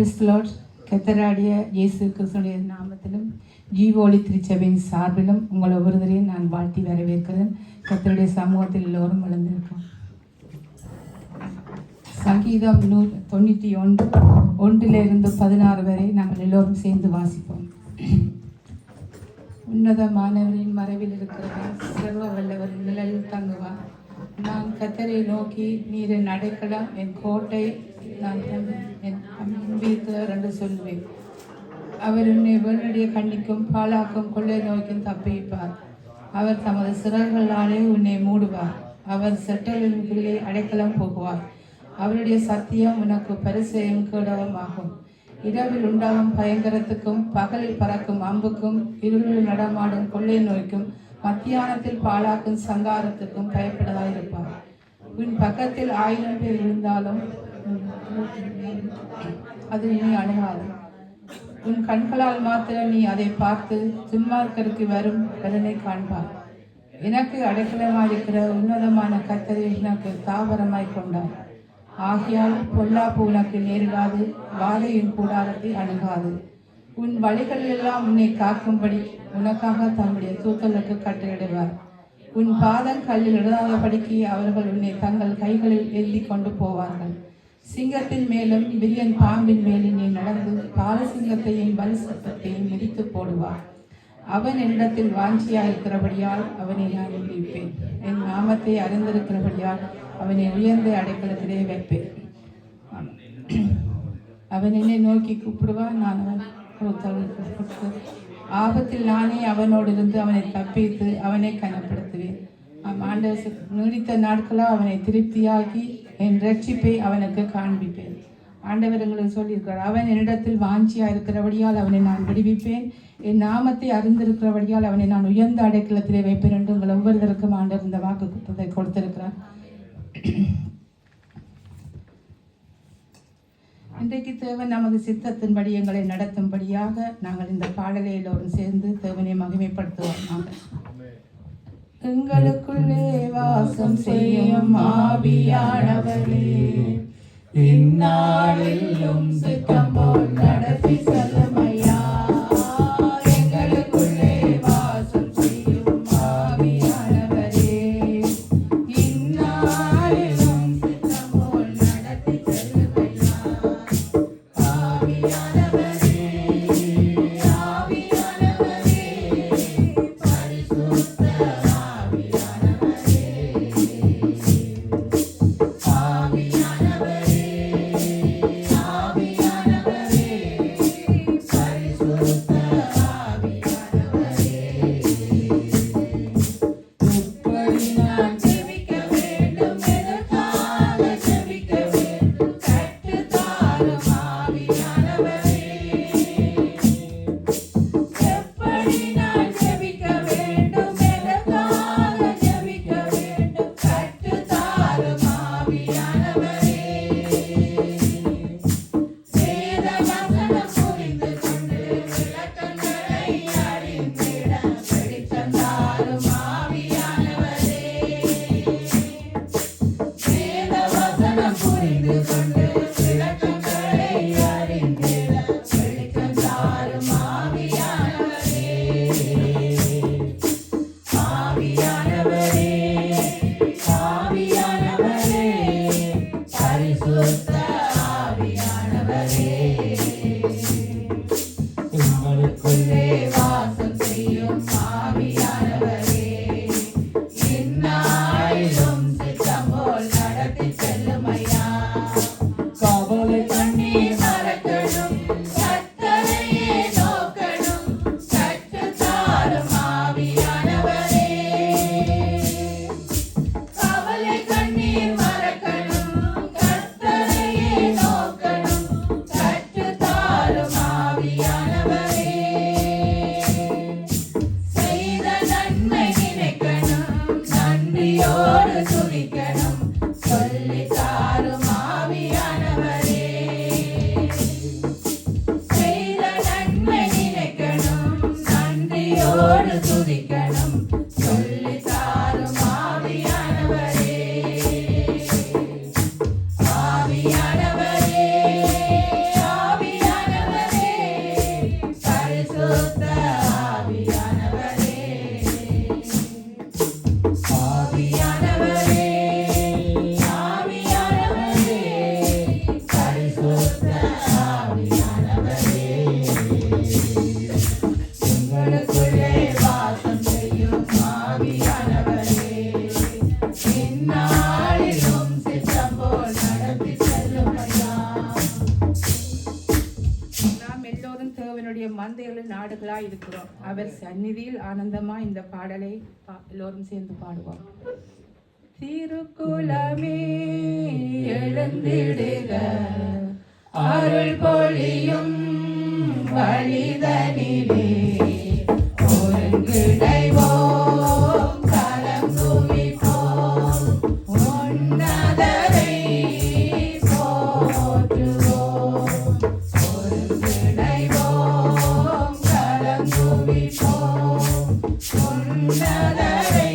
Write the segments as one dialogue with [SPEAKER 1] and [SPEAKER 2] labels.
[SPEAKER 1] பிரிஸ்லோட் கத்தராடிய இயேசு கிறிஸ்துடைய நாமத்திலும் ஜீவோலி திருச்சபையின் சார்பிலும் உங்கள் ஒவ்வொருவரையும் நான் வாழ்த்தி வரவேற்கிறேன். கத்தருடைய சமூகத்தில் எல்லோரும் வளர்ந்திருக்கோம். சங்கீதம் 91:1-16 வரை நாங்கள் எல்லோரும் சேர்ந்து வாசிப்போம். உன்னதமானவரின் மறைவில் இருக்கிறவர், சர்வ வல்லவரின் நிழலில் தங்குவார். நான் கத்தரை நோக்கி, நீர் என் அடைக்கலம், என் கோட்டை, நான் என் நம்பியிருக்கிறவர் என்று சொல்லுவேன். அவர் உன்னை வேணுடைய கண்ணிக்கும் பாலாக்கும் கொள்ளை நோய்க்கும் தப்பிப்பார். அவர் தமது சிறகுகளாலே உன்னை மூடுவார். அவர் செட்டலின் கீழே அடைக்கலம் போகுவார். அவருடைய சத்தியம் உனக்கு பரிசையும் கேடவும் ஆகும். இரவில் உண்டாகும் பயங்கரத்துக்கும் பகலில் பறக்கும் அம்புக்கும் இருளில் நடமாடும் கொள்ளை நோய்க்கும் மத்தியானத்தில் பாழாக்கும் சங்காரத்துக்கும் பயப்படதாயிருப்பார். உன் பக்கத்தில் 1000 பேர் இருந்தாலும் அது நீ அணுகாது. உன் கண்களால் மாத்திரம் நீ அதை பார்த்து துன்மார்க்கருக்கு வரும் பலனை காண்பார். எனக்கு அடைக்கலமாயிருக்கிற உன்னதமான கர்த்தரை எனக்கு தாவரமாய் கொண்டார். ஆகையால் பொல்லாப்பு உனக்கு நேரிடாது, வாதையின் கூடாரத்தை அணுகாது. உன் வழிகளெல்லாம் உன்னை காக்கும்படி உனக்காக தம்முடைய தூதர்களுக்கு கட்டளையிடுவார். உன் பாதம் கல்லில் இடாதபடிக்கு அவர்கள் உன்னை தங்கள் கைகளில் எழுதி கொண்டு போவார்கள். சிங்கத்தின் மேலும் விரியன் பாம்பின் மேலும் நீ நடந்து பாலசிங்கத்தையும் பலிசத்தையும் மிதித்து போடுவார். அவன் என்னிடத்தில் வாஞ்சியாயிருக்கிறபடியால் அவனை நான் விடுவிப்பேன். என் நாமத்தை அறிந்திருக்கிறபடியால் அவனை உயர்ந்த அடைக்கலத்திலே வைப்பேன். அவன் என்னை நோக்கி கூப்பிடுவான், நான் அவன் ஆபத்தில் நானே அவனோடு இருந்து அவனை தப்பித்து அவனை கனப்படுத்துவேன். ஆண்டவர் நீடித்த நாட்களாக அவனை திருப்தியாகி என் ரட்சிப்பை அவனுக்கு காண்பிப்பேன். ஆண்டவர் எங்களுக்கு சொல்லியிருக்கிறார், அவன் என்னிடத்தில் வாஞ்சியாக இருக்கிறபடியால் அவனை நான் விடுவிப்பேன். என் நாமத்தை அறிந்திருக்கிறபடியால் அவனை நான் உயர்ந்த அடைக்கலத்திலே வைப்பேன் என்று உங்கள் ஒவ்வொருவருக்கும் ஆண்டவர் இந்த வாக்கு குற்றத்தை கொடுத்திருக்கிறார். இன்றைக்கு தேவன் நமது சித்தத்தின்படி எங்களை நடத்தும்படியாக நாங்கள் இந்த பாடலை எல்லோரும் சேர்ந்து தேவனை மகிமைப்படுத்துவோம். எங்களுக்குள்ளே வாசம் செய்யும் ஆவியானவரே, இந்நாளிலும் சித்தம் போல் நடத்தி செல்லும் ஐயா. எங்களுக்குள்ளே வாசம் செய்யும் ஆவியானவரே, இந்நாளிலும் சித்தம் போல் நடத்தி செல்லும் ஐயா. ஆவியானவரே, ஆவியானவரே, பரிசுத்த மந்தையுள்ள நாடுகளாய் இருக்கிறோம். அவர் சந்நிதியில் ஆனந்தமா இந்த பாடலை எல்லோரும் சேர்ந்து பாடுவோம். திருக்குலமே எழுந்திடுக, அருள் பொழியும் வழிதனிலே ஒருங்கிணைவோம், கரம் குவிப்போம், உன்னதரை போற்றுவோம். ஒருங்கிணைவோம், கரம் குவிப்போம், உன்னதரை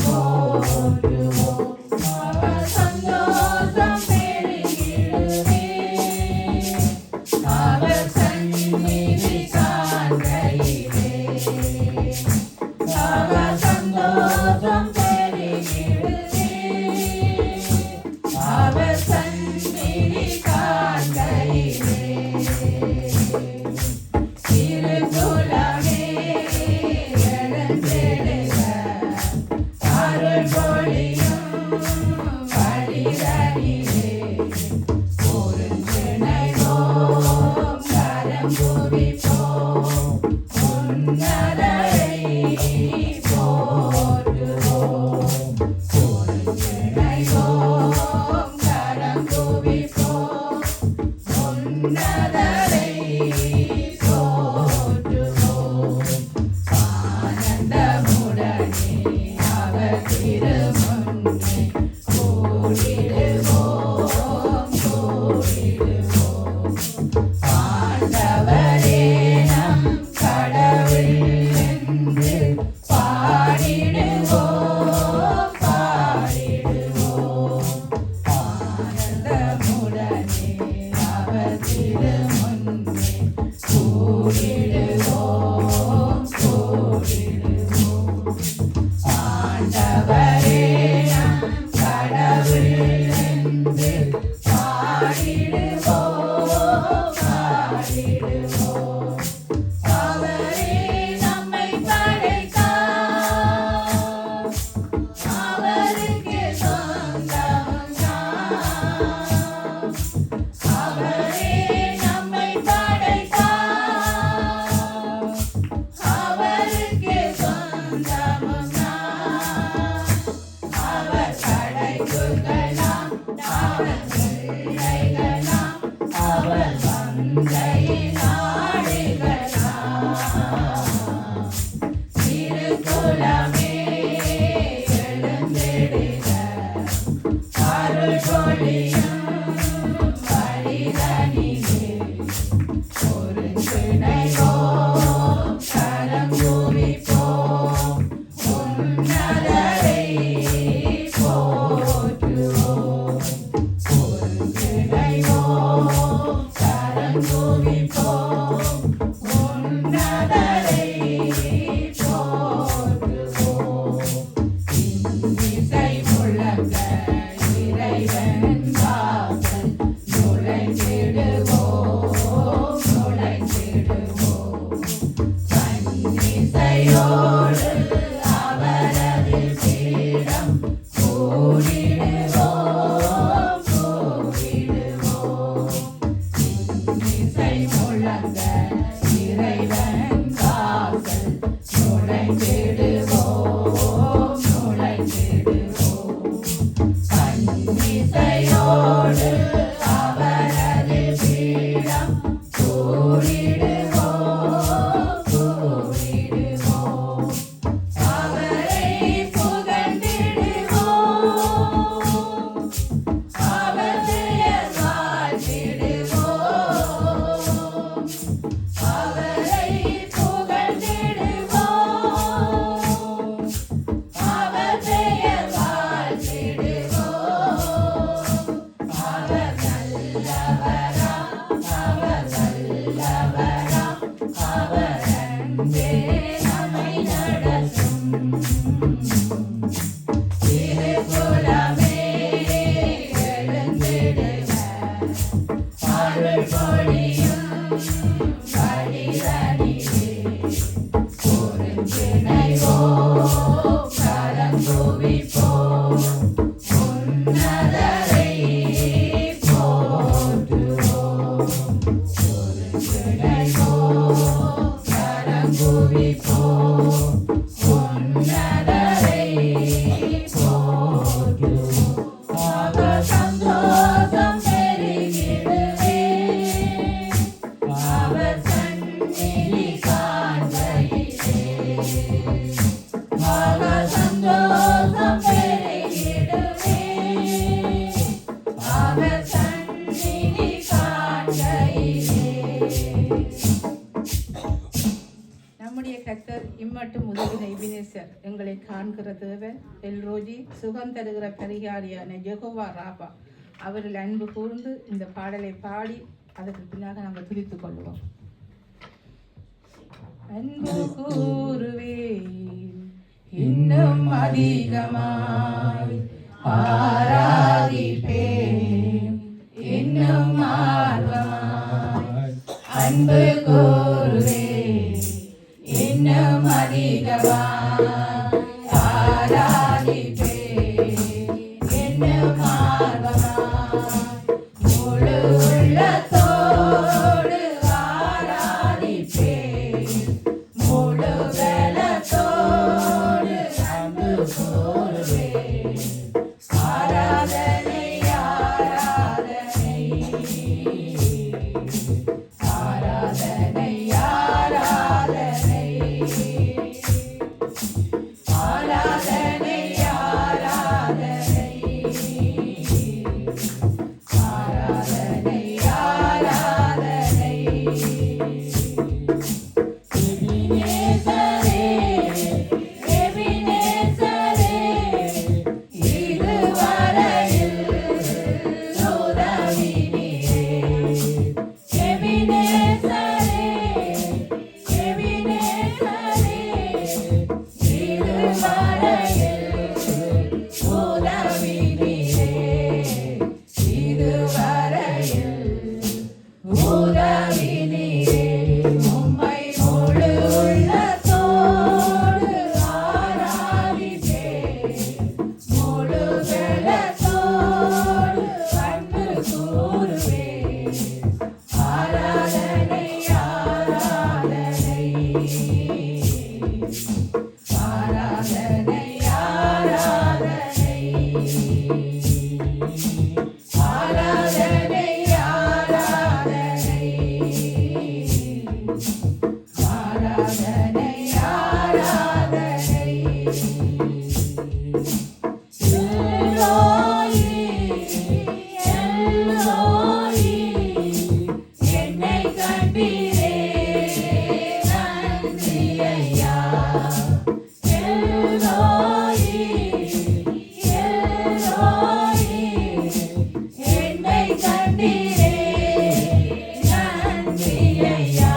[SPEAKER 1] போற்றுவோம். அவர் சந்தோஷம் பெருகிடுமே, அவர் சந்நிதி காண்கையிலே. அவர் சந்தோஷம் பெருகிடுமே, அவர் சந்நிதி காண்கையிலே. திருக்குலமே எழுந்திடுக, அருள் பொழியும் வழிதனிலே ஒருங்கிணைவோம், கரம் குவிப்போம், உன்னதரை போற்றுவோம். ஒருங்கிணைவோம், கரம் குவிப்போம், உன்னதரை போற்றுவோம். ஆனந்தமுடனே அவர் திருமுன்னே கூடிடுவோம், கூடிடுவோம். ஆண்டவரே நம் கடவுள் என்று பாடிடுவோம், பாடிடுவோம். ஆனந்தமுடனே அவர் திருமுன்னே கூடிடுவோம், கூடிடுவோம். ஆண்டவரே நம் கடவுள் என்று பாடிடுவோம், பாடிடுவோம். அவரே நம்மை படைத்தார், அவருக்கு சொந்தம் நாம். அவரே நம்மை படைத்தார், அவருக்கு சொந்தம் நாம். அவர் படைப்புகளாம், அவர் பிள்ளைகளாம், அவர் மந்தையின் ஆடுகளாம். திருக்குலமே எழுந்திடுக, அருள் பொழியும் வழிதனிலே ஒருங்கிணைவோம், கரம் குவிப்போம், உன்னதரை போற்றுவோம். ஒருங்கிணைவோம், கரம் குவிப்போம், உன்னதரை போற்றுவோம். இன்னிசை முழங்க இறைவன் வாசல் நுழைந்திடுவோம், நுழைந்திடுவோம். பன்னிசையோடு அவரது பீடம் கூடிடுவோம், கூடிடுவோம். இன்னிசை முழங்க இறைவன் வாசல் நுழைந்திடுவோம், நுழைந்திடுவோம். பன்னிசையோடு அவரது பீடம் கூடிடுவோம், கூடிடுவோம். அவரை புகழ்ந்திடுவோம், அவர் பெயர் வாழ்த்திடுவோம். அவரை புகழ்ந்திடுவோம், அவர் பெயர் வாழ்த்திடுவோம். அவர் நல்லவராம், அவர் வல்லவராம், அவர் அன்பே நம்மை நடத்தும். திருக்குலமே எழுந்திடுக, அருள் பொழியும் வழிதனிலே ஒருங்கிணைவோம், கரம் குவிப்போம், உன்னதரை போற்றுவோம். ஒருங்கிணைவோம், கர்த்தர் இம்மட்டும் உதவின எபினேசர், எங்களை காண்கிற தேவன், எல்ரோஜி, சுகம் தருகிற பரிகாரியான யெகோவா ராபா, அவரில் அன்பு கூர்ந்து இந்த பாடலை பாடி அதற்கு பின்னாக நாங்கள் துதித்துக் கொள்வோம். அன்பு கூறுவேன் இன்னும் அதிகமாய், ஆராதிப்பேன் இன்னும் ஆர்வமாய். அன்பு கூறுவேன் இன்னும் அதிகமாய், ஆராதிப்பேன் இன்னும் ஆர்வமாய். முழு உள்ளத்தோடு ஆராதிப்பேன், முழு பலத்தோடு அன்பு கூறுவேன். ஆராதனை ஆராதனை ஆராதனை ஆராதனை ஆராதனை ஆராதனை ஆராதனை. எபினேசரே எபினேசரே, இதுவரையில் உதவி நீரே. எபினேசரே எபினேசரே, இதுவரையில் உதவி நீரே. இதுவரையில் உதவி நீரே. உம்மை முழு உள்ளத்தோடு ஆராதிப்பேன், முழு பலத்தோடு அன்பு கூறுவேன். ஆராதனை ஆராதனை ஆராதனை ஆராதனை ஆராதனை ஆராதனை ஆராதனை. எல்லோயி எல்லோயி, என்னை கண்டீரே நன்றி ஐயா. எல்லோயி எல்லோயி, என்னை கண்டீரே நன்றி ஐயா.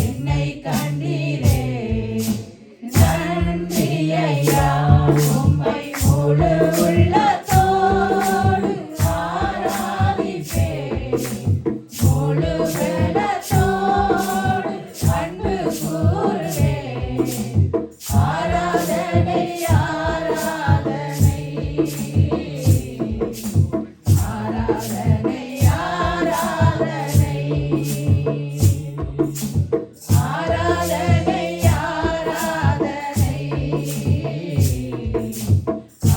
[SPEAKER 1] என்னை கண்டீரே நன்றி ஐயா. உம்மை முழு உள்ளத்தோடு ஆராதிப்பேன், முழு பலத்தோடு அன்பு கூறுவேன். ஆராதனை ஆராதனை ஆராதனை ஆராதனை ஆராதனை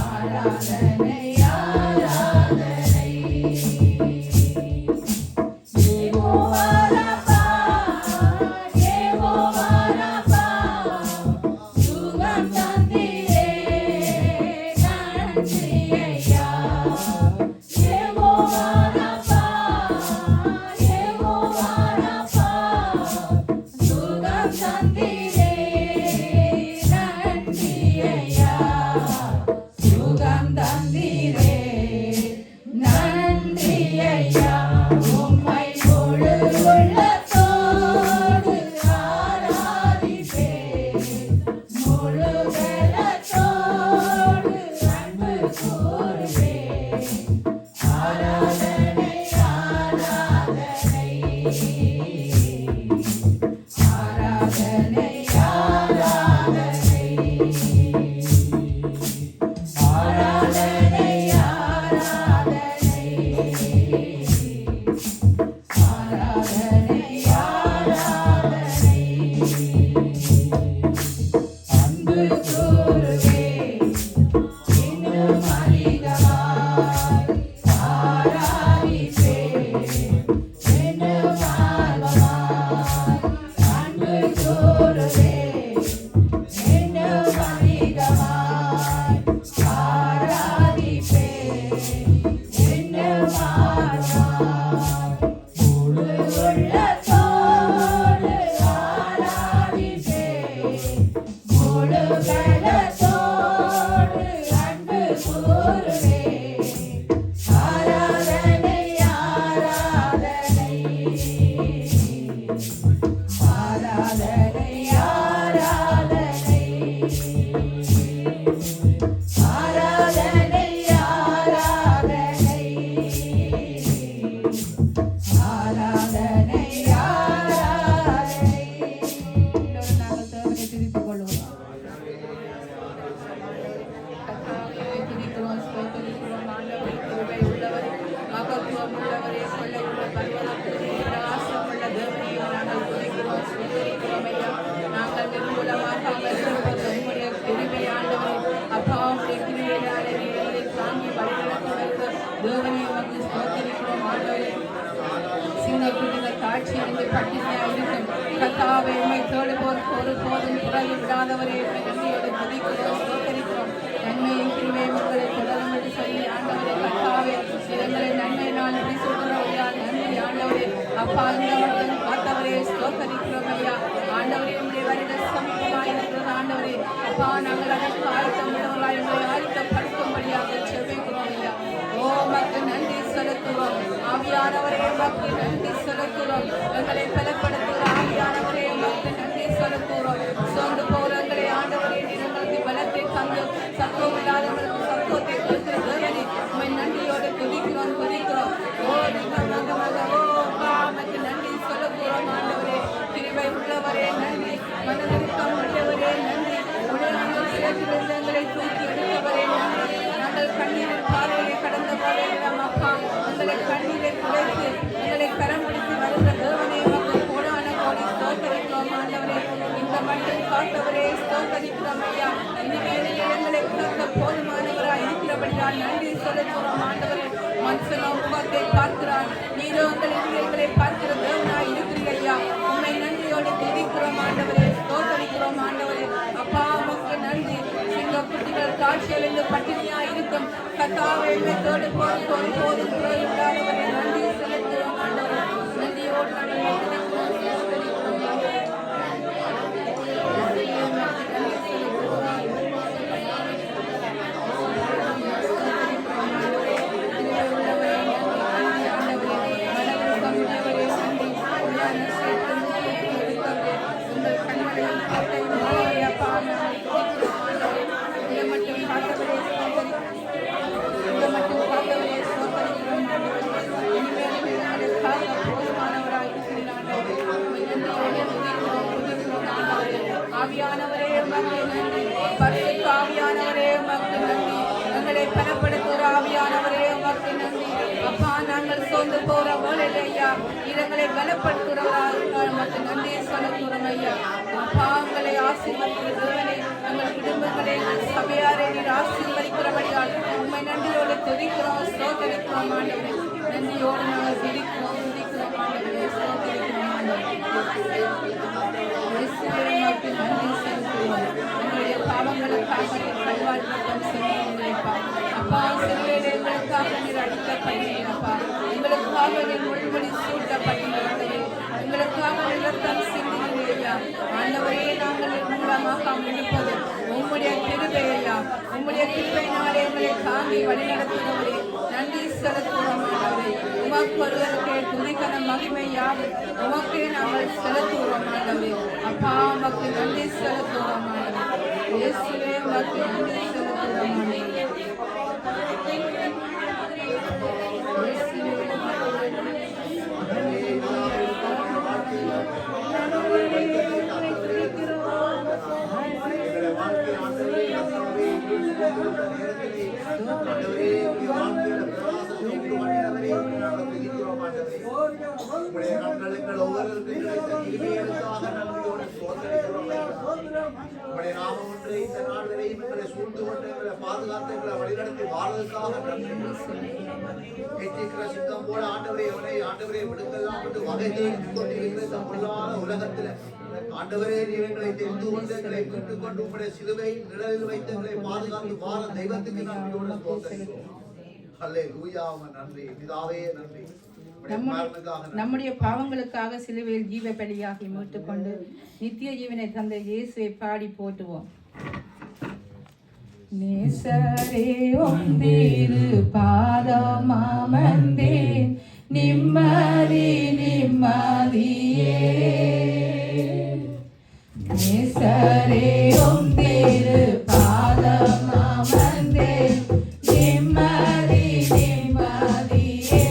[SPEAKER 1] ஆராதனை ஆராதனை. யெகோவா ராபா, யெகோவா ராபா, சுகம் தந்தீரே நன்றி ஐயா. யெகோவா ராபா, யெகோவா ராபா, சுகம் தந்தீரே நன்றி ஐயா. சுகம் தந்தீரே நன்றி ஐயா. உம்மை முழு உள்ளத்தோடு ஆராதிப்பேன், முழு பலத்தோடு அன்பு கூறுவேன். ஆராதனை ஆராதனை ஆராதனை ஆராதனை ஆராதனை ஆராதனை ஆராதனை. அன்பு கூறுவேன் இன்னும் அதிகமாய், ஆராதிப்பேன் இன்னும் ஆராதனை ஆராதனை. எல்லோரும் நாங்கள் தேவனை துதித்துக் கொள்வோம். கர்த்தாவே துதிக்கிறோம், ஸ்தோத்திரிக்கிறோம். ஆண்டவரே கிருபை உள்ளவரே, மகத்துவம் உள்ளவரே, கொள்ளையுள்ள பர்வதத்திலே பிரகாசமுள்ள தேவனே, நாங்கள் துதிக்கிறோம், ஸ்தோத்திரிக்கிறோம் ஐயா. நாங்கள் நிர்மூலமாகாமல் இருப்பது உம்முடைய கிருபை ஆண்டவரே. அப்பா உம்முடைய கிருபையினாலே எங்களை தாங்கி வழிநடத்தி வருகிற தேவனே உமக்கு ஸ்தோத்திரிக்கிறோம் ஆண்டவரே. சிங்கக்குட்டிகள் தாட்சி இருந்து பட்டினியாக இருக்கும் கர்த்தாவே, உம்மை தேடுவோருக்கு ஒருபோதும் குறைவு விடாதவரே, நன்றியோடு துதிக்கிறோம், ஸ்தோத்திரிக்கிறோம். நன்மையும் கிருபையும் உங்களை தொடரும் என்று சொல்லி ஆண்டவரே கர்த்தாவே, எங்களை நன்மையினால் சொல்கிறோம் நன்றி ஆண்டவரே. அப்பா இந்த மட்டும் காத்தவரே ஸ்தோத்திரிக்கிறோம் ஐயா. ஆண்டவரே உம்முடைய வருட சமீபமாக இருக்கிறது ஆண்டவரே. அப்பா நாங்கள் அதற்கு ஆயத்தமுள்ளவர்களாய் எங்களை ஆயத்தப்படுத்தும்படியாக செபிக்கிறோம் ஐயா. ஓ உமக்கு நன்றி செலுத்துவோம் ஆவியானவரே, உமக்கு நன்றி செலுத்துவோம். எங்களை பலப்படுத்துகிற ஆவியானவரே, உமக்கு நன்றி செலுத்துவோம். சோர்ந்து போகிறவர்களை ஆண்டவரே எங்களுக்கு பலத்தை தந்து சத்துவம் இல்லாதவர்களுக்கு சத்துவத்தை கொடுக்கிற தேவனே, உம்மை நன்றியோடு துதிக்கிறோம் துதிக்கிறோம். ஓ உமக்கு நன்றி செலுத்துகிறோம் ஆண்டவரே. கிருபை உள்ளவரே நன்றி, மனதிற்கம் உள்ளவரே நன்றி. உடனே சேர்த்திருந்த எங்களை தூக்கி எடுத்தவரே நன்றி. நாங்கள் கண்ணீரின் பாதையை கடந்த பாதையிடம் அப்பா எங்களை கண்ணீரை குறைத்து எங்களை கரம் பிடித்து வருகிற தேவனே, மக்கள் கோடான கோடி ஸ்தோத்தரிக்கிறோம் ஆண்டவரே. இந்த மட்டும் காத்தவரே ஸ்தோத்தரிக்கிறோம் ஐயா. இனிமேல் எங்களை உணர்த்த போதுமானவராய் இருக்கிறபடியால் நன்றி செலுத்துகிறோம் ஆண்டவரே. மனுஷனோ முகத்தை பார்க்கிறான், நீரோ எங்களை பார்க்கிற தேவனாய் இருக்கிறீர் ஐயா. உண்மை நன்றியோடு துதிக்கிறோம் ஆண்டவரே, ஸ்தோத்தரிக்கிறோம் ஆண்டவரே. அப்பா உமக்கு நன்றி. சிங்கக்குட்டிகள் காட்சியிலிருந்து பட்டினியாய் இருக்கும் கர்த்தாவே, தோடு போல் ஒருபோதும் குறைவு விடாதவரே, நன்றி செலுத்துகிறோம் ஆண்டவரே. நன்றியோடு நாங்கள் துதிக்கிறோம், ஸ்தோத்தரிக்கிறோம் ஆண்டவரே. ஆவியானவரே உமக்கு நன்றி, பரிசுத்த ஆவியானவரே உமக்கு நன்றி. எங்களை பலப்படுத்துகிற ஆவியானவரே உமக்கு நன்றி. அப்பா நாங்கள் சோர்ந்து போற வேளையிலே ஐயா எங்களை பலப்படுத்துகிறவராக உமக்கு நன்றி செலுத்துகிறோம் ஐயா. அப்பா எங்களை ஆசீர்வதிக்கிறவனே, எங்கள் குடும்பங்களை எங்கள் சபையாரை நீர் ஆசீர்வதிக்கிறபடியால் உண்மை நன்றியோடு துதிக்கிறோம், ஸ்தோத்தரிக்கிறோம் ஆண்டவரே. நன்றியோடு நாங்கள் துதிக்கிறோம் ஆண்டவரே, ஸ்தோத்தரிக்கிறோம் ஆண்டவரே. நன்றி செலுத்துவோம். எங்களுடைய பாவங்களுக்காக கல்வாரி ரத்தம் செலுத்துகிறேன்ப்பா. அப்பா சிலுவையில் எங்களுக்காக நீர் அடிக்கப்பட்டீரப்பா. எங்களுக்காக நீர் முள்முடி சூட்டப்பட்டீர்கள். எங்களுக்காக ரத்தம் சிந்தினீரையா. ஆண்டவரே நாங்கள் மூலமாக இருப்பது உம்முடைய கிருபை ஐயா. உம்முடைய கிருபையினாலே எங்களை தாங்கி வழிநடத்துகிறவரே, நன்றி செலுத்துகிறோம் ஆண்டவரே. உமக்கு ஒருவருக்கே துதிக்கன மகிமை யாவும் உமக்கே நாங்கள் செலுத்துகிறோம் ஆண்டவரே. அப்பா உமக்கு நன்றி செலுத்துகிறோம் ஆண்டவரே. இயேசுவே உமக்கு நன்றி செலுத்துகிறோம் ஆண்டவரே.
[SPEAKER 2] ஆண்டவரே நீங்களை தெரிந்து கொண்டு எங்களை மீட்டுக் கொண்டு உங்களுடைய சிலுவை நிழலில் வைத்து எங்களை பாதுகாத்து வாழ தெய்வத்துக்கு நன்றியோடு ஸ்தோத்திரிக்கிறோம். அல்லேலூயா. நன்றி பிதாவே, நன்றி.
[SPEAKER 1] நம்முடைய பாவங்களுக்காக சிலுவையில் ஜீவ பலியாகி மீட்டுக் கொண்டு நித்திய ஜீவனை தந்த இயேசுவை பாடி போற்றுவோம். நேசரே ஒந்திரு பாதமாமந்தேன் நிம்மதி நிம்மதியே. நேசரே ஒந்திரு பாதமாமந்தேன் நிம்மதி நிம்மதியே.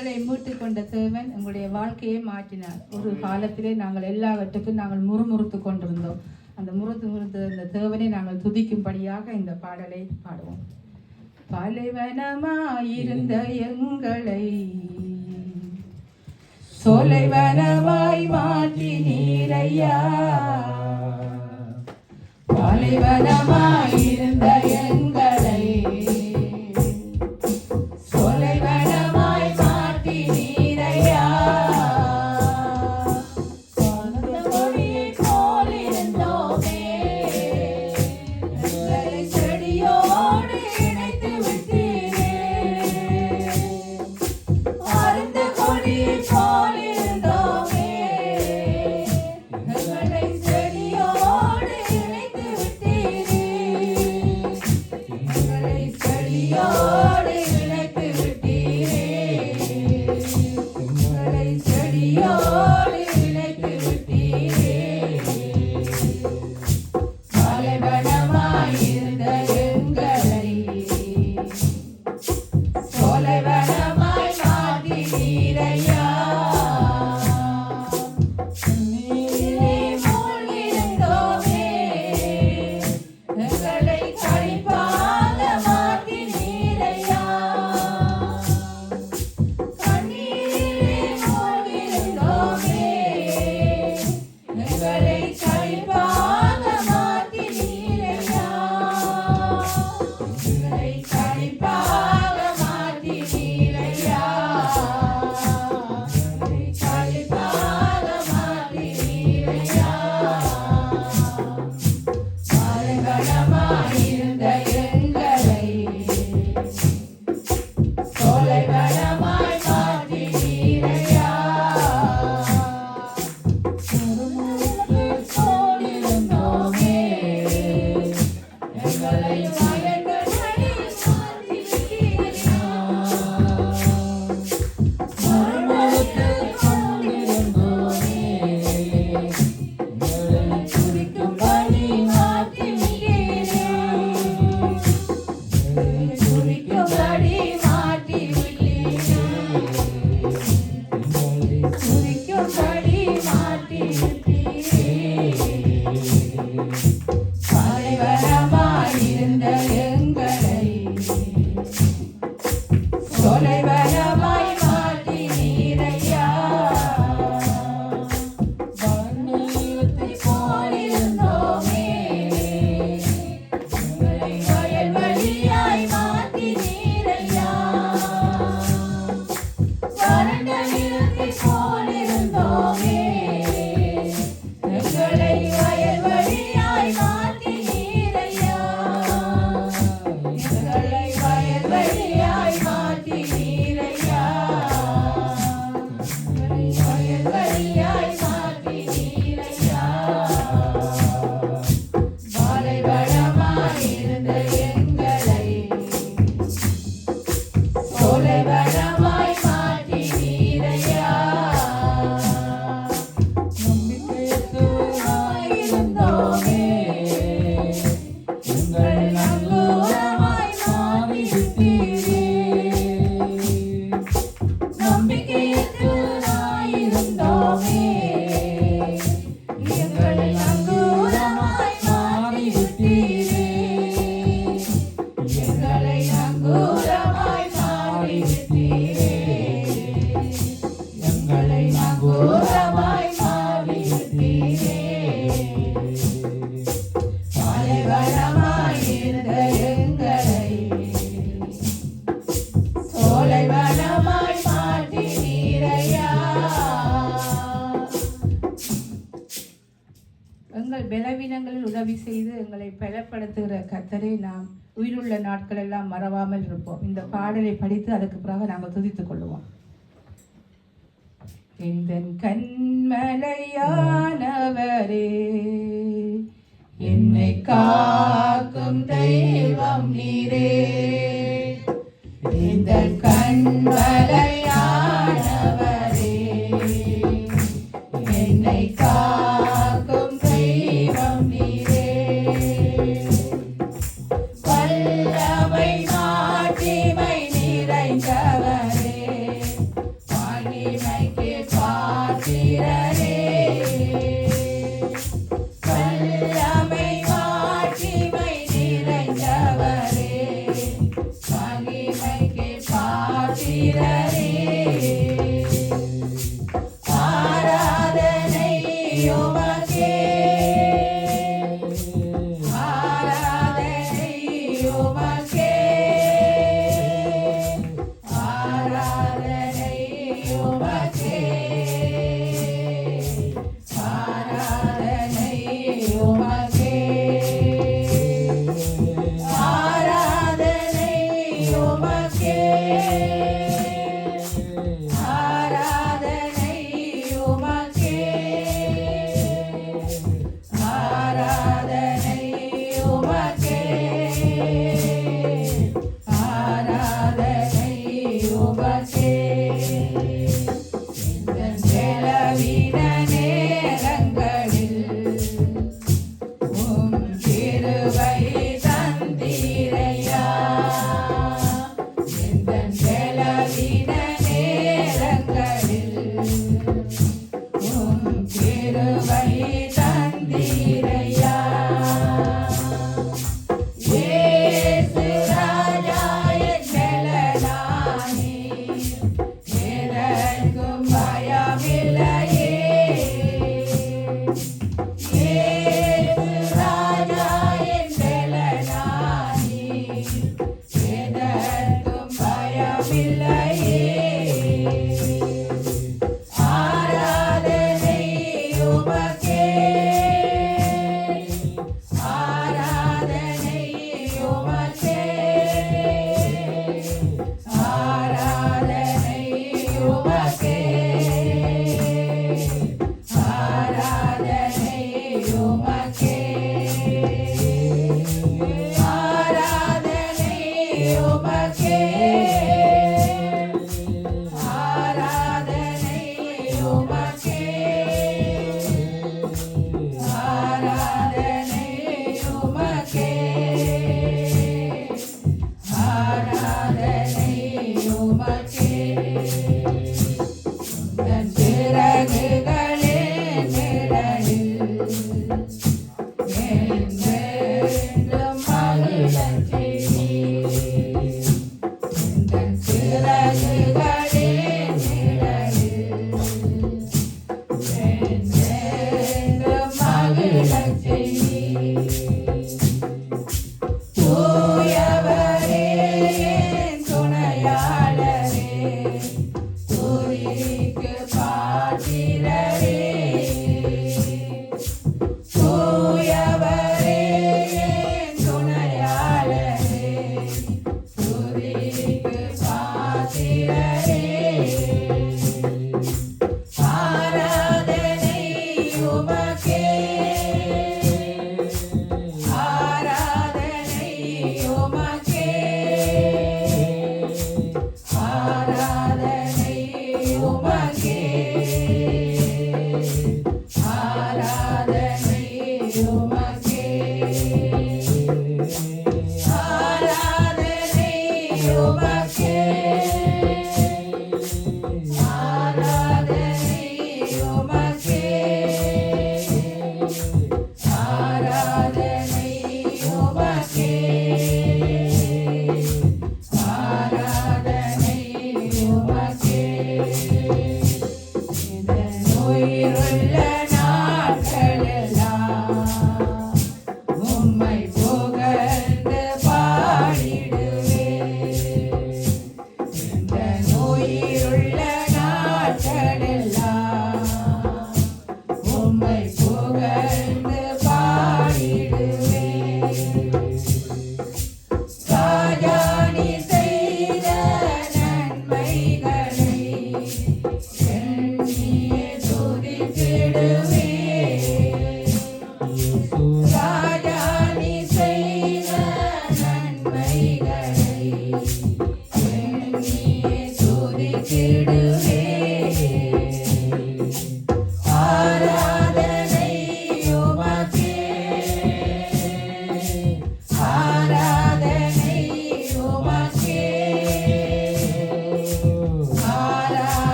[SPEAKER 1] எங்களை மீட்டு கொண்ட தேவன் எங்களுடைய வாழ்க்கையை மாற்றினார். ஒரு காலத்திலே நாங்கள் எல்லாவற்றுக்கும் நாங்கள் முறுமுறுத்து கொண்டிருந்தோம். அந்த முறுத்து அந்த தேவனை நாங்கள் துதிக்கும்படியாக இந்த பாடலை பாடுவோம். பாலைவனமாயிருந்த எங்களை சோலைவனமாய் மாற்றி நீரையா, பாலைவனமாயிருந்த எங்களை சோலைவனமாய் மாற்றி நீரையா, கொடியை போல் இருந்தோமே எங்களை செடியோடு இணைத்து விட்டீரே, அருந்த கொடியை போல் இருந்தோமே எங்களை செடியோடு இணைத்து விட்டீரே, எங்களை செடியோடு இணைத்து விட்டீரே, எங்களை செடியோடு இணைத்து விட்டீரே. பாலைவனமாயிருந்த எங்களை சோலைவனமாய் மாற்றி நீரையா, நீரிலே மூழ்கியிருந்தோமே எங்களை களிப்பாக மாற்றி நீரையா, கண்ணீரிலே மூழ்கியிருந்தோமே எங்களை களிப்பாக மாற்றி நீரையா, எங்களை களிப்பாக மாற்றி நீரையா, எங்களை களிப்பாக மாற்றி நீரையா. பாலைவனமாயிருந்த எங்களை சோலைவனமாய் மாற்றி நீரையா, முறுமுறுப்பு போல் இருந்தோமே எங்களை வயல்களில் மாற்றி விட்டீரா, முறுமுறுப்பு போல் இருந்தோமே எங்களை துதிக்கும்படி மாற்றி விட்டீரே, எங்களை துதிக்கும்படி மாற்றி விட்டீரே, எங்களை துதிக்கும்படி மாற்றி விட்டீரே. பாலைவனமாயிருந்த எங்களை சோலைவனமாய் மாற்றி நீரையா, வானத்தை போல் இருந்தோமே எங்களை வயல்வெளியாய் மாற்றி நீரையா, வறண்ட நிலத்தை போல் இருந்தோமே எங்களை வயல்வெளியாய் மாற்றி நீரையா, எங்களை வயல்வெளியாய் மாற்றி நீரையா, எங்களை வயல்வெளியாய் மாற்றி நீரையா. பாலைவனமாயிருந்த எங்களை சோலைவனமாய் மாற்றி நீரையா, நம்பிக்கையற்றவராயிருந்தோமே எங்கள் நங்கூரமாய் மாறி விட்டீரே, நம்பிக்கையற்றவராயிருந்தோமே எங்கள் நங்கூரமாய் மாறி விட்டீரே, எங்களை நங்கூரமாய் மாற்றி விட்டீரே, எங்களை நங்கூரமாய் மாற்றி விட்டீரே. பாலைவனமாயிருந்த எங்களை சோலைவனமாய் மாற்றி நீரையா, எங்கள் பலவீனங்களில் உதவி செய்து எங்களை பலப்படுத்துகிற கர்த்தரை நாம் உயிருள்ள நாட்கள் எல்லாம் மறவாமல் இருப்போம். இந்த பாடலை படித்து அதுக்கு பிறகு நாங்கள் துதித்துக் கொள்வோம். எந்தன் கண்மலையானவரே, என்னை காக்கும் தெய்வம் நீரே, எந்தன் கண்மலையானவரே, என்னை காக்கும் தெய்வம் நீரே, வல்லமை மாட்சிமை நிறைந்தவரே,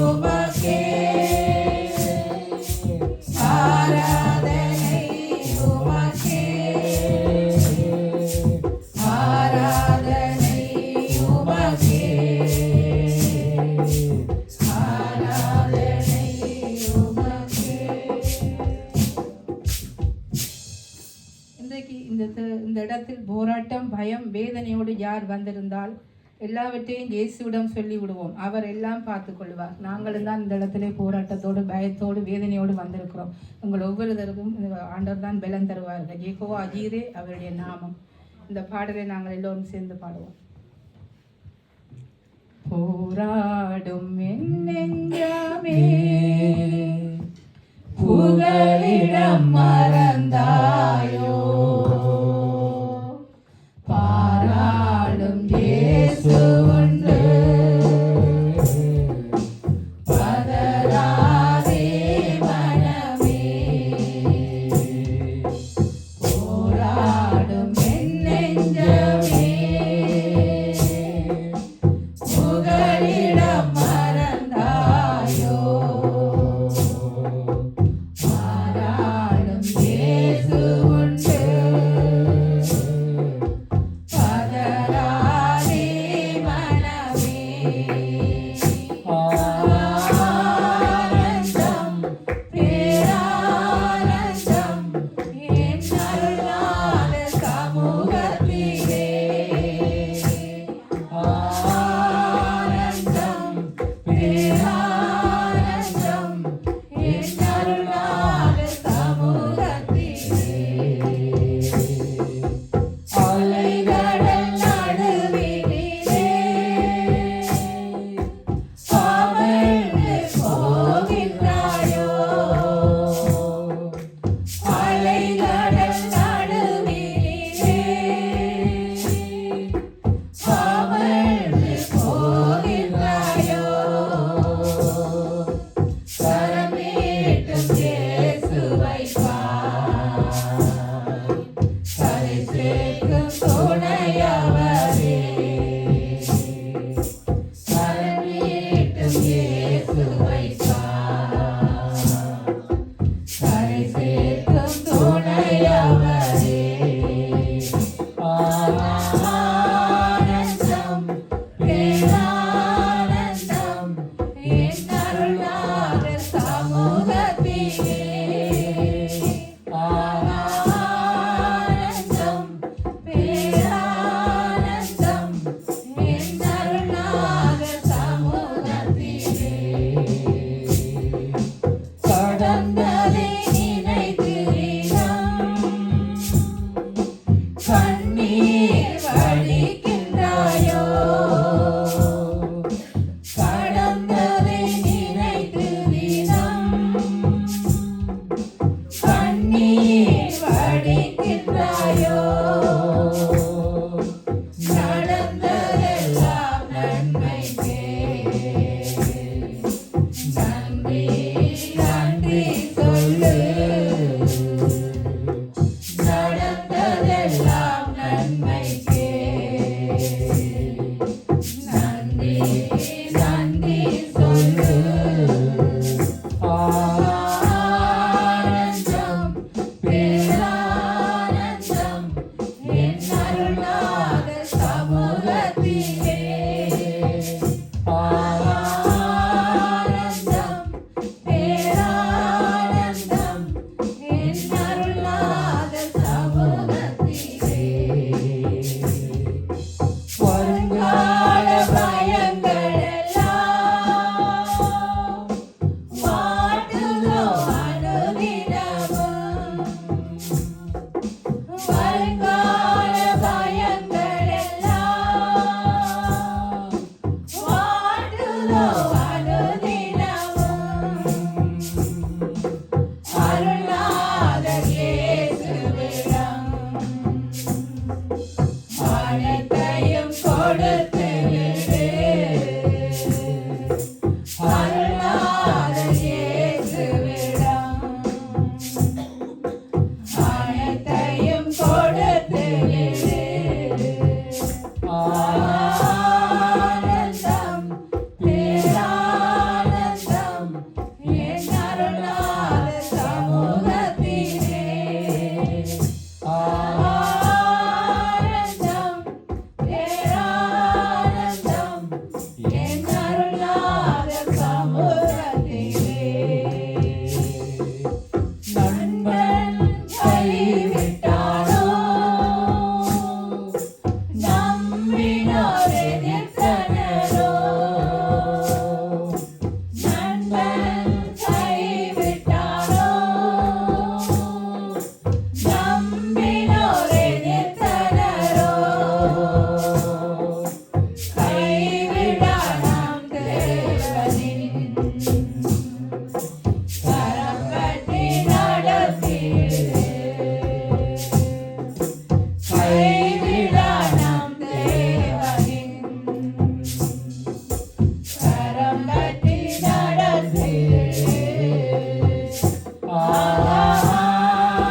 [SPEAKER 1] உமக்கே வேதனையோடு யார் வந்திருந்தால் எல்லாவற்றையும் இயேசுவிடம் சொல்லி விடுவோம். அவர் எல்லாம் பார்த்து கொள்வார். நாங்களும் தான் இந்த இடத்துல போராட்டத்தோடு பயத்தோடு வேதனையோடு வந்திருக்கிறோம். உங்கள் ஒவ்வொருத்தருக்கும் ஆண்டவர் தான் பலன் தருவார்கள். யெகோவா அஜீரே அவருடைய நாமம். இந்த பாடலை நாங்கள் எல்லோரும் சேர்ந்து பாடுவோம். போராடும் என் நெஞ்சமே புகலிடம் மறந்தாயோ, பாராளும் இயேசு உண்டு, பதறாதே மனமே. போராடும் என் நெஞ்சமே புகலிடம் மறந்தாயோ, பாராளும்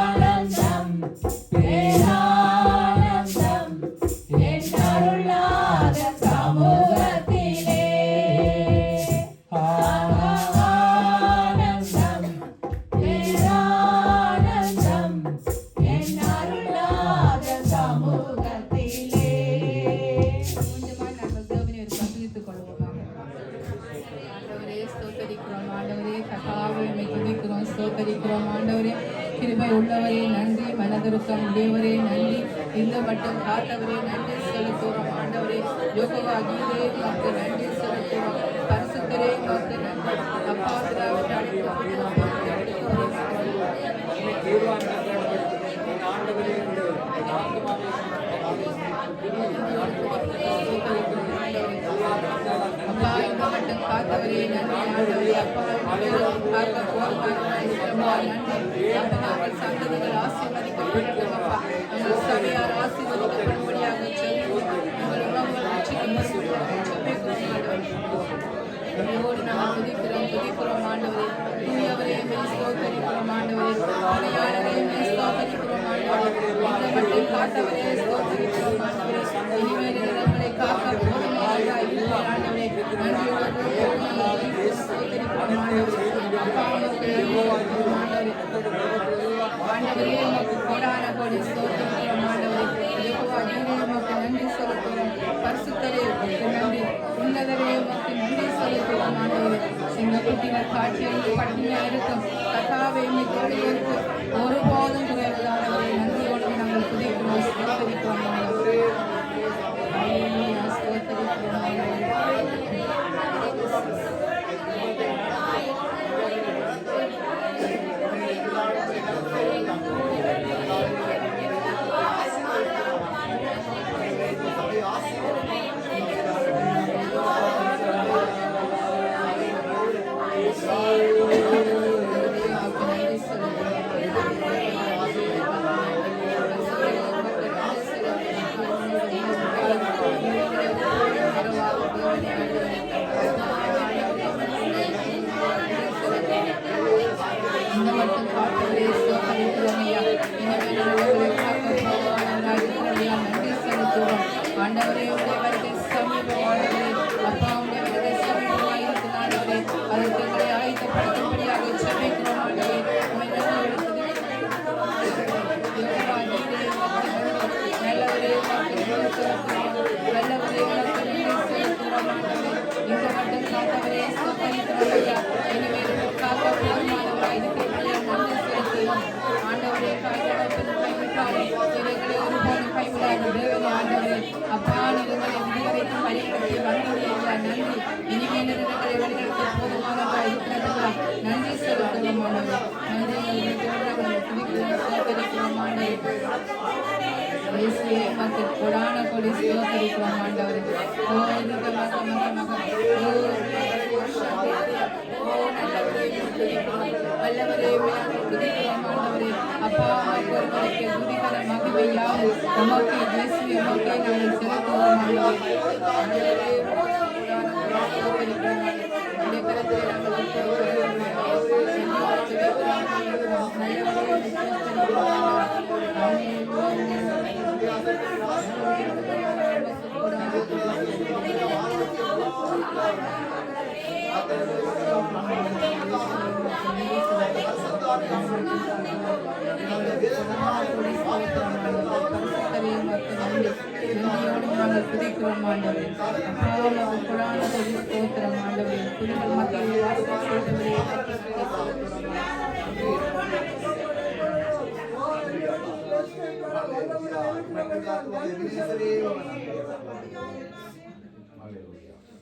[SPEAKER 1] ஆனந்தம் பேரானந்தம் என் அருளாத சமூகத்திலே ஆனந்தம் பேரானந்தம் என் அருளாத சமூகத்திலே. கொஞ்சமாக நாங்கள் தேவனை ஒரு பகிர்ந்து கொள்வோமாக. ஆண்டவரே ஸ்தோத்தரிக்கிறோம், ஆண்டவரே கர்த்தாவே உம்மை துதிக்கிறோம், ஸ்தோத்தரிக்கிறோம். ஆண்டவரே கிருபை உள்ளவரே நன்றி, மனதிருக்கம் உடையவரே நன்றி, இந்த மட்டும் காத்தவரே நன்றி செலுத்துகிறோம். ஆண்டவரே யோகவா கீதே உமக்கு நன்றி செலுத்துகிறோம். பரிசுத்தரே உமக்கு நன்றி. அப்பா பிதாவின் அழைக்கப்பட்ட அப்பா இந்த மட்டும் காத்தவரே நன்றி. ஆண்டவரே அப்பா காக்க போகிறார் நன்றி. அப்பா நாங்கள் சந்ததிகள் ஆசீர்வதிக்கப்பட்டோம். அப்பா எங்கள் சபையார் ஆசீர்வதிக்கப்படும்படியாக செல்வோம். எங்கள் உறவுகள் ரட்சிக்கப்படுவோடு நாங்கள் துதிக்கிறோம் ஆண்டவரே. தூயவரே ஸ்தோத்தரிக்கிறோம் ஆண்டவரே. துணையாளரே ஸ்தோத்தரிக்கிறோம் ஆண்டவரே. இந்த மட்டும் காத்தவரே ஸ்தோத்தரிக்கிறோம் ஆண்டவரே. இனிமேல் எங்களை காக்க போதுமானவராய் இருக்கிறீர் ஆண்டவரே. நன்றியோடு ஸ்தோத்தரிக்கிறோம் ஆண்டவரே. அப்பா உமக்கு நன்றி ஆண்டவரே. ஆண்டவரே உமக்கு கோடான கோடி ஸ்தோத்திரிக்கிறோம் ஆண்டவரே. யெகோவா நீரே உமக்கு நன்றி செலுத்துகிறோம். பரிசுத்தரே உமக்கு நன்றி. உன்னதரே உமக்கு நன்றி செலுத்துகிறோம் ஆண்டவரே. சிங்கக்குட்டிகள் காட்சியில் பட்டினியாக இருக்கும் கர்த்தாவே உம்மை தேடுவோருக்கு ஒருபோதும் குறைவதானவரே. நன்றியோடு நாங்கள் துதிக்கிறோம், ஸ்தோத்திரிக்கிறோம் ஆண்டவரே. ஹல்லேலூயா, ஸ்தோத்திரிக்கிறோம் ஆண்டவரே. இந்த மட்டும் காத்தவரே ஸ்தோத்திரிக்கிறோம் ஐயா. நன்றி செலுத்துகிறோம் ஆண்டவரே. உடைய வருகை சமீபம் ஆண்டவரே. அப்பா உடைய வருகை சமீபமாக இருக்கிற ஆண்டவரே. அதற்கு எங்களை ஆயத்தப்படுத்தும்படியாக ஜெபிக்கிறோம் ஆண்டவரே. உம்மை நன்றியோடு நல்லவரே நல்லவரே உனக்கு நன்றி செலுத்துகிறோம் ஆண்டவரே. இந்த மட்டும் காத்தவரே ஸ்தோத்திரிக்கிறோம் ஐயா. இனிமேல் காக்க போதுமானவராய் இருக்கிறீர்களே, நன்றி செலுத்துகிறோம் ஆண்டவரே. காய்ச்சல் கைவிட்டாலே இவைகளை ஒருபோதும் கைவிடாத தேவனே ஆண்டவரே. அப்பா நீங்களை விடுதலைக்கு வழிநடத்தி வந்தீர்களா, நன்றி. இனிமேல் இருக்கிற வழிகளுக்கு போதுமானவராய் இருக்கிறதுக்காக நன்றி செலுத்துகிறோம் ஆண்டவரே. நன்றி ஸ்தோத்திரிக்கிறோம் ஆண்டவரே. இயேசுவே உமக்கு கொடான கொடி ஸ்தோத்திரிக்கிறோம் ஆண்டவரே. ஓ மக நல்லவரே துதிக்கிறோம், வல்லவரே துதிக்கிறோம் ஆண்டவரே. அப்பா உமக்கு ஒருவருக்கு துதிக்கிற மகிமையாகும் உமக்கு இயேசுவே உமக்கே நாங்கள் செலுத்துவோம் ஆண்டவரே. ஆண்டவரே ஸ்தோத்திரிக்கிறோம். இந்த கரத்திலே நாங்கள் நாங்கள் துதிக்கிறோம் ஆண்டவரே. அப்பாவுக்கு புராண சொல்லி ஸ்தோத்திரம் ஆண்டவரே. புதிகள் மத்தியில் வாசம் செய்தவரே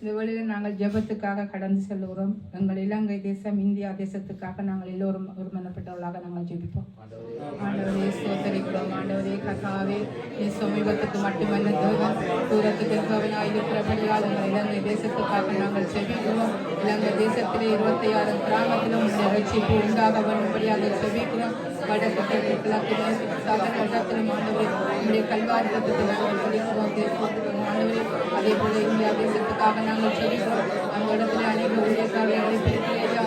[SPEAKER 1] இந்த வழியில் நாங்கள் ஜெபத்துக்காக கடந்து செல்கிறோம். எங்கள் இலங்கை தேசம், இந்தியா தேசத்துக்காக நாங்கள் எல்லோரும் ஒருமனப்பட்டவர்களாக நாங்கள் ஜெபிப்போம். ஆண்டவரே ஸ்தோத்திரிக்கிறோம் ஆண்டவரே. கர்த்தாவே நீ சமீபத்துக்கு மட்டுமல்ல தேவன், தூரத்துக்கு இருக்கவனாய் இருக்கிறபடியால் எங்கள் இலங்கை தேசத்துக்காக நாங்கள் ஜெபிக்கிறோம். இலங்கை தேசத்திலே 26 கிராமத்திலும் இந்த ரட்சிப்பு உண்டாக வேண்டும்படியாக ஜெபிக்கிறோம். வடக்கு கிழக்கு கிழக்கிலே சகல இடத்திலும் ஆண்டவரே உங்களுடைய கல்வாரி தத்துவத்தை நாங்கள் படிக்கிறோம், தேசத்துக்கு ஆண்டவரே. அதே போல இந்தியா தேசத்துக்காக நாங்கள் ஜெபிக்கிறோம். அந்த இடத்துல அநேக ஊழியக்காரர்களை பெருக்கிலேயா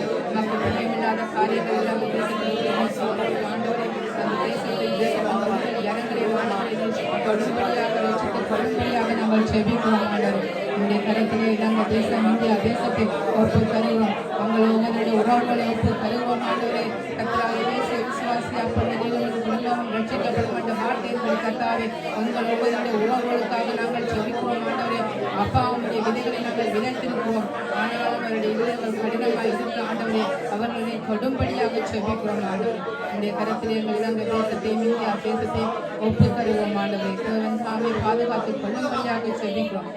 [SPEAKER 1] இந்த தேசம் இந்தியா தேசத்தை ஒப்பு தருகிறோம். உங்களை உங்களுடைய உறவுகளை ஒப்பு தருகிறோம். ஆண்டவரே கர்த்தாவே இயேசு விசுவாசி அப்பொழுது குடும்பம் ரட்சிக்கப்படும் என்ற வார்த்தையின்படி கர்த்தாவே உங்கள் உங்களுடைய உறவுகளுக்காக நாங்கள் ஜெபிக்கிறோம். ஆண்டவரே அப்பா உங்களுடைய விதைகளை நாங்கள் விதைத்திருக்கிறோம். ஆனால் அவருடைய இதயங்கள் கடினமாக இருக்க ஆண்டவரே அவர்களை கொடும்படியாக ஜெபிக்கிறோம். ஆண்டவரே உங்களுடைய கருத்திலே எங்கள் இலங்கை தேசத்தை இந்தியா தேசத்தை ஒப்பு தருவோம். ஆண்டவரே தேவன் தாமே பாதுகாத்துக் கொள்ளும்படியாக ஜெபிக்கிறோம்.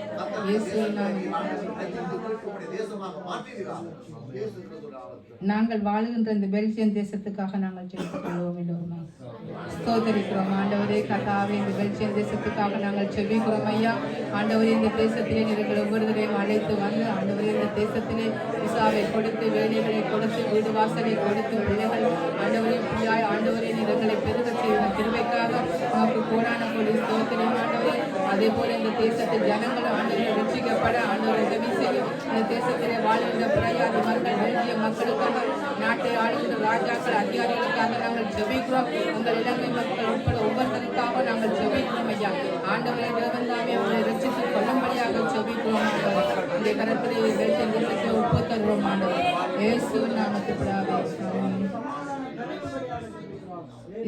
[SPEAKER 1] இயேசுவின் நாங்கள் வாழுகின்ற இந்த பெல்ஜியம் தேசத்துக்காக நாங்கள் ஜெபித்துக் கொள்வோம். எல்லோருமா ஸ்தோத்தரிக்கிறோம். ஆண்டவரே கர்த்தாவே இந்த பெல்ஜியம் தேசத்துக்காக நாங்கள் ஜெபிக்கிறோம். ஐயா ஆண்டவரே இந்த தேசத்திலே நீங்கள் ஒவ்வொருவரையும் அழைத்து வந்து ஆண்டவரே இந்த தேசத்திலே விசாவை கொடுத்து வேலைகளை கொடுத்து வீடு வாசலை கொடுத்து பிள்ளைகள் ஆண்டவரே பிள்ளையாய் ஆண்டவரே நிறங்களை பெருக செய்த கிருபைக்காக நமக்கு கோடான கோடி ஸ்தோத்திரம். ஆண்டவரே அதே போல இந்த தேசத்தில் ஜனங்கள் ஆண்டவரை ரட்சிக்கப்பட ஆண்டவர் உதவி செய்யும். இந்த தேசத்திலே வாழ்கின்ற பிரயாதி மக்கள் வேண்டிய மக்களுக்காக நாட்டை ஆளுகின்ற ராஜாக்கள் அதிகாரிகளுக்காக நாங்கள் ஜெபிக்கிறோம். உங்கள் இலங்கை மக்கள் உட்பட ஒவ்வொருத்தருக்காக நாங்கள் ஜெபிக்கிறோம். ஐயா ஆண்டவரை தேவன்தாமே அவரை ரட்சித்துக் கொள்ளும்படியாக ஜெபிக்கிறோம். இந்த கரத்திலே பெல்ஜியம் தேசத்தை ஒப்பு தருவோம். ஆண்டவர் இயேசுவின் நாமத்தில் பிதாவே ஆமென்.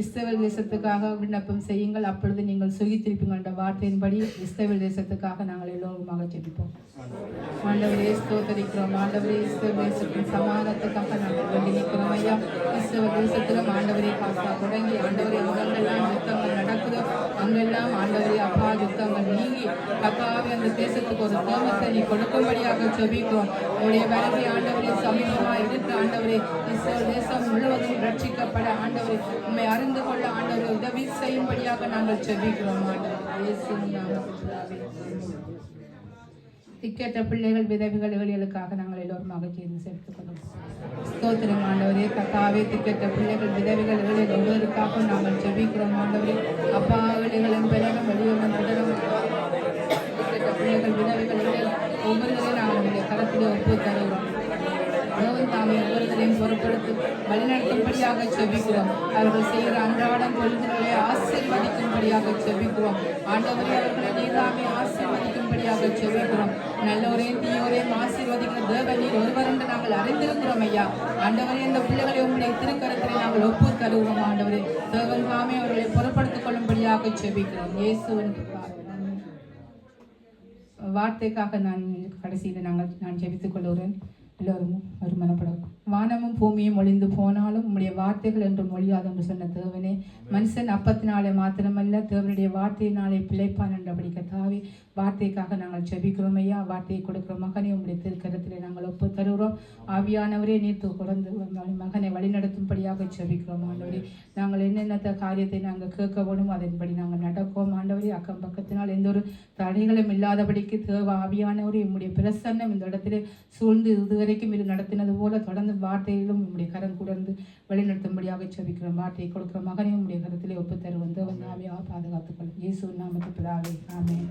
[SPEAKER 1] இஸ்ரவேல் தேசத்துக்காக விண்ணப்பம் செய்யுங்கள், அப்பொழுது நீங்கள் சுகித்திருப்பீங்கள் என்ற வார்த்தையின்படி இஸ்ரவேல் தேசத்துக்காக நாங்கள் எல்லோருமாக ஜெபிப்போம். ஆண்டவரே ஸ்தோத்தரிக்கிறோம். ஆண்டவரே இஸ்ரவேல் தேசத்தின் சமாதானத்துக்காக நாங்கள் வேண்டி நிற்கிறோம். ஐயா இஸ்ரவேல் தேசத்திலும் ஆண்டவரே காசா தொடங்கி ஆண்டவரே அங்கெல்லாம் யுத்தங்கள் நடக்குதோ அங்கெல்லாம் ஆண்டவரே அப்பா யுத்தங்கள் நீங்கி கர்த்தாவே அந்த தேசத்துக்கு ஒரு தேவத்தை நீ கொடுக்கும்படியாக ஜெபிக்கிறோம். உங்களுடைய வருகை ஆண்டவரே சமீபமாக இருக்கு. ஆண்டவரே இஸ்ரவேல் தேசம் முழுவதும் ரட்சிக்கப்பட ஆண்டவரே உண்மை அறிந்து கொள்ள ஆண்டவரை உதவி செய்யும்படியாக நாங்கள் ஜெபிக்கிறோம். திக்கற்ற பிள்ளைகள் விதவிகள் ஏழைகளுக்காக நாங்கள் எல்லோருமாக சேர்ந்து சேர்த்துக் கொள்வோம். ஸ்தோத்திரம் ஆண்டவரே கர்த்தாவே திக்கற்ற பிள்ளைகள் விதவிகள் ஏழைகள் ஒவ்வொருக்காக நாங்கள் ஜெபிக்கிறோம். ஆண்டவரே அப்பா ஏழைகளின் பிள்ளைகள் வெளியுடன் திக்கற்ற பிள்ளைகள் விதவிகள் ஏழைகள் ஒவ்வொருவரையும் நாங்கள் உங்களுடைய கரத்திலே ஒப்பு தருகிறோம். தாமே ஒவ்வொருவரையும் பொறுப்படுத்தி வழிநடத்தும்படியாக ஜெபிக்கிறோம். அவர்கள் செய்கிற அன்றாடம் பொழுதுகளை ஆசீர்வதிக்கும்படியாக ஜெபிக்கிறோம். ஆண்டவரே அவர்களை நீதாமே ஆசீர்வதிக்கும்படியாக ஜெபிக்கிறோம். நல்லோரையும் தீயோரையும் ஆசீர்வதிக்கிற தேவநீர் ஒருவர் என்று நாங்கள் அறிந்திருக்கிறோம். ஐயா ஆண்டவரே இந்த பிள்ளைகளை உங்களுடைய திருக்கரத்திலே நாங்கள் ஒப்பு தருகிறோம். ஆண்டவரே தேவன் தாமே அவர்களை பொறுப்படுத்திக் கொள்ளும்படியாக ஜெபிக்கிறோம். இயேசுவின் வார்த்தைக்காக நான் கடைசியில் நான் ஜெபித்துக் கொள்கிறேன். எல்லோரும் வருமானப்படும். வானமும் பூமியும் ஒளிந்து போனாலும் உம்முடைய வார்த்தைகள் என்று மொழியாது என்று சொன்ன தேவனே, மனுஷன் அப்பத்தினாலே மாத்திரமல்ல தேவனுடைய வார்த்தையினாலே பிழைப்பான் என்றபடி கர்த்தாவே வார்த்தைக்காக நாங்கள் ஜெபிக்கிறோம். ஐயா வார்த்தையை கொடுக்கிற மகனை உம்முடைய திருக்கரத்திலே நாங்கள் ஒப்பு தருகிறோம். ஆவியானவரே நீர்த்து கொடுந்து மகனை வழிநடத்தும்படியாக ஜெபிக்கிறோம். ஆண்டவரே நாங்கள் என்னென்ன காரியத்தை நாங்கள் கேட்க வேணும் அதன்படி நாங்கள் நடப்போம். ஆண்டவரே அக்கம் பக்கத்தினால் எந்த ஒரு தடைகளும் இல்லாதபடிக்கு தேவ ஆவியானவரே உம்முடைய பிரசன்னம் இந்த இடத்திலே சூழ்ந்து இதுவரைக்கும் இது நடத்தினது போல தொடர்ந்து வார்த்தையிலும் உம்முடைய கரம் கூடந்து வழிநடத்தும்படியாக ஜெபிக்கிறோம். வார்த்தையை கொடுக்கிற மகனையும் உம்முடைய கரத்திலே ஒப்பு தருவோம். தேவன் ஆவியாக பாதுகாத்துக் கொள்ளும். இயேசுவின் நாமத்தில் பிதாவே ஆமென்.